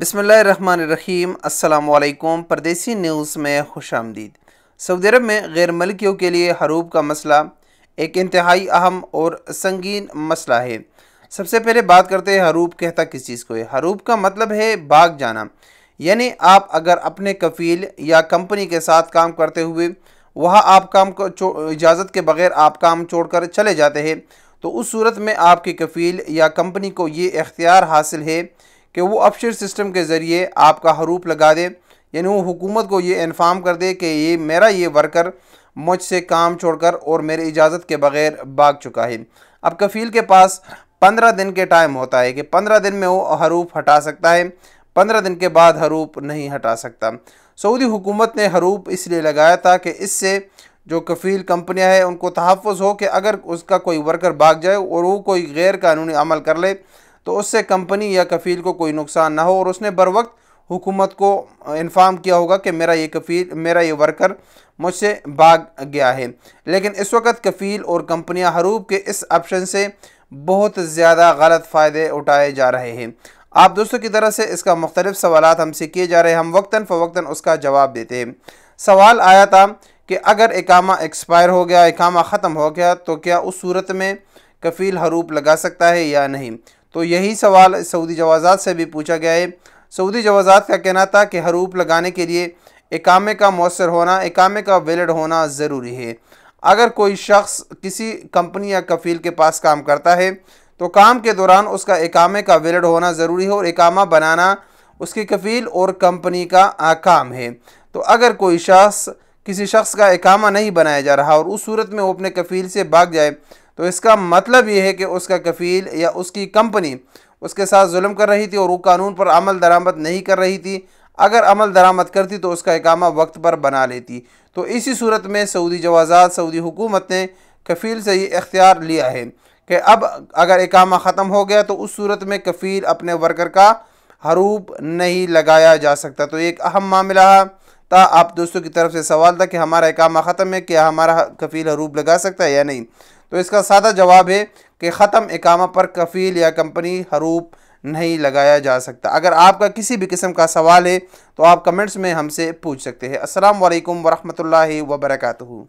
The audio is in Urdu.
بسم اللہ الرحمن الرحیم۔ السلام علیکم۔ پردیسی نیوز میں خوش آمدید۔ سعودی عرب میں غیر ملکیوں کے لیے حروب کا مسئلہ ایک انتہائی اہم اور سنگین مسئلہ ہے۔ سب سے پہلے بات کرتے ہیں حروب کہتا کس چیز کو ہے۔ حروب کا مطلب ہے بھاگ جانا، یعنی آپ اگر اپنے کفیل یا کمپنی کے ساتھ کام کرتے ہوئے وہاں آپ کام کو اجازت کے بغیر آپ کام چھوڑ کر چلے جاتے ہیں تو اس صورت میں آپ کے کفیل یا کمپنی کو یہ اختیار حاصل ہے کہ وہ آفشور سسٹم کے ذریعے آپ کا حروف لگا دے، یعنی وہ حکومت کو یہ انفارم کر دے کہ یہ ورکر مجھ سے کام چھوڑ کر اور میرے اجازت کے بغیر بھاگ چکا ہے۔ اب کفیل کے پاس 15 دن کے ٹائم ہوتا ہے کہ 15 دن میں وہ حروف ہٹا سکتا ہے، 15 دن کے بعد حروف نہیں ہٹا سکتا۔ سعودی حکومت نے حروف اس لیے لگایا تھا کہ اس سے جو کفیل کمپنیاں ہیں ان کو تحفظ ہو کہ اگر اس کا کوئی ورکر بھاگ جائے اور وہ کوئی غیر قانونی عمل کر لے تو اس سے کمپنی یا کفیل کو کوئی نقصان نہ ہو، اور اس نے بروقت حکومت کو انفارم کیا ہوگا کہ میرا یہ ورکر مجھ سے بھاگ گیا ہے۔ لیکن اس وقت کفیل اور کمپنیاں حروب کے اس آپشن سے بہت زیادہ غلط فائدے اٹھائے جا رہے ہیں۔ آپ دوستوں کی طرف سے اس کا مختلف سوالات ہم سے کیے جا رہے ہیں، ہم وقتاً فوقتاً اس کا جواب دیتے ہیں۔ سوال آیا تھا کہ اگر اقامہ ایکسپائر ہو گیا، اقامہ ختم ہو گیا تو کیا اس صورت میں کفیل حروب لگا سکتا ہے یا نہیں؟ تو یہی سوال سعودی جوازات سے بھی پوچھا گیا ہے۔ سعودی جوازات کا کہنا تھا کہ حروف لگانے کے لیے اقامے کا مؤثر ہونا، اقامے کا ویلڈ ہونا ضروری ہے۔ اگر کوئی شخص کسی کمپنی یا کفیل کے پاس کام کرتا ہے تو کام کے دوران اس کا اقامے کا ویلڈ ہونا ضروری ہے، اور اقامہ بنانا اس کی کفیل اور کمپنی کا کام ہے۔ تو اگر کسی شخص کا اقامہ نہیں بنایا جا رہا اور اس صورت میں وہ اپنے کفیل سے بھاگ جائے تو اس کا مطلب یہ ہے کہ اس کا کفیل یا اس کی کمپنی اس کے ساتھ ظلم کر رہی تھی اور وہ قانون پر عمل درآمد نہیں کر رہی تھی۔ اگر عمل درآمد کرتی تو اس کا اقامہ وقت پر بنا لیتی۔ تو اسی صورت میں سعودی جوازات، سعودی حکومت نے کفیل سے یہ اختیار لیا ہے کہ اب اگر اقامہ ختم ہو گیا تو اس صورت میں کفیل اپنے ورکر کا حروب نہیں لگایا جا سکتا۔ تو ایک اہم معاملہ تھا، آپ دوستوں کی طرف سے سوال تھا کہ ہمارا اقامہ ختم ہے، کیا ہمارا کفیل حروب لگا سکتا ہے یا نہیں؟ تو اس کا سادہ جواب ہے کہ ختم اقامہ پر کفیل یا کمپنی حروب نہیں لگایا جا سکتا۔ اگر آپ کا کسی بھی قسم کا سوال ہے تو آپ کمنٹس میں ہم سے پوچھ سکتے ہیں۔ السلام علیکم ورحمۃ اللہ وبرکاتہ۔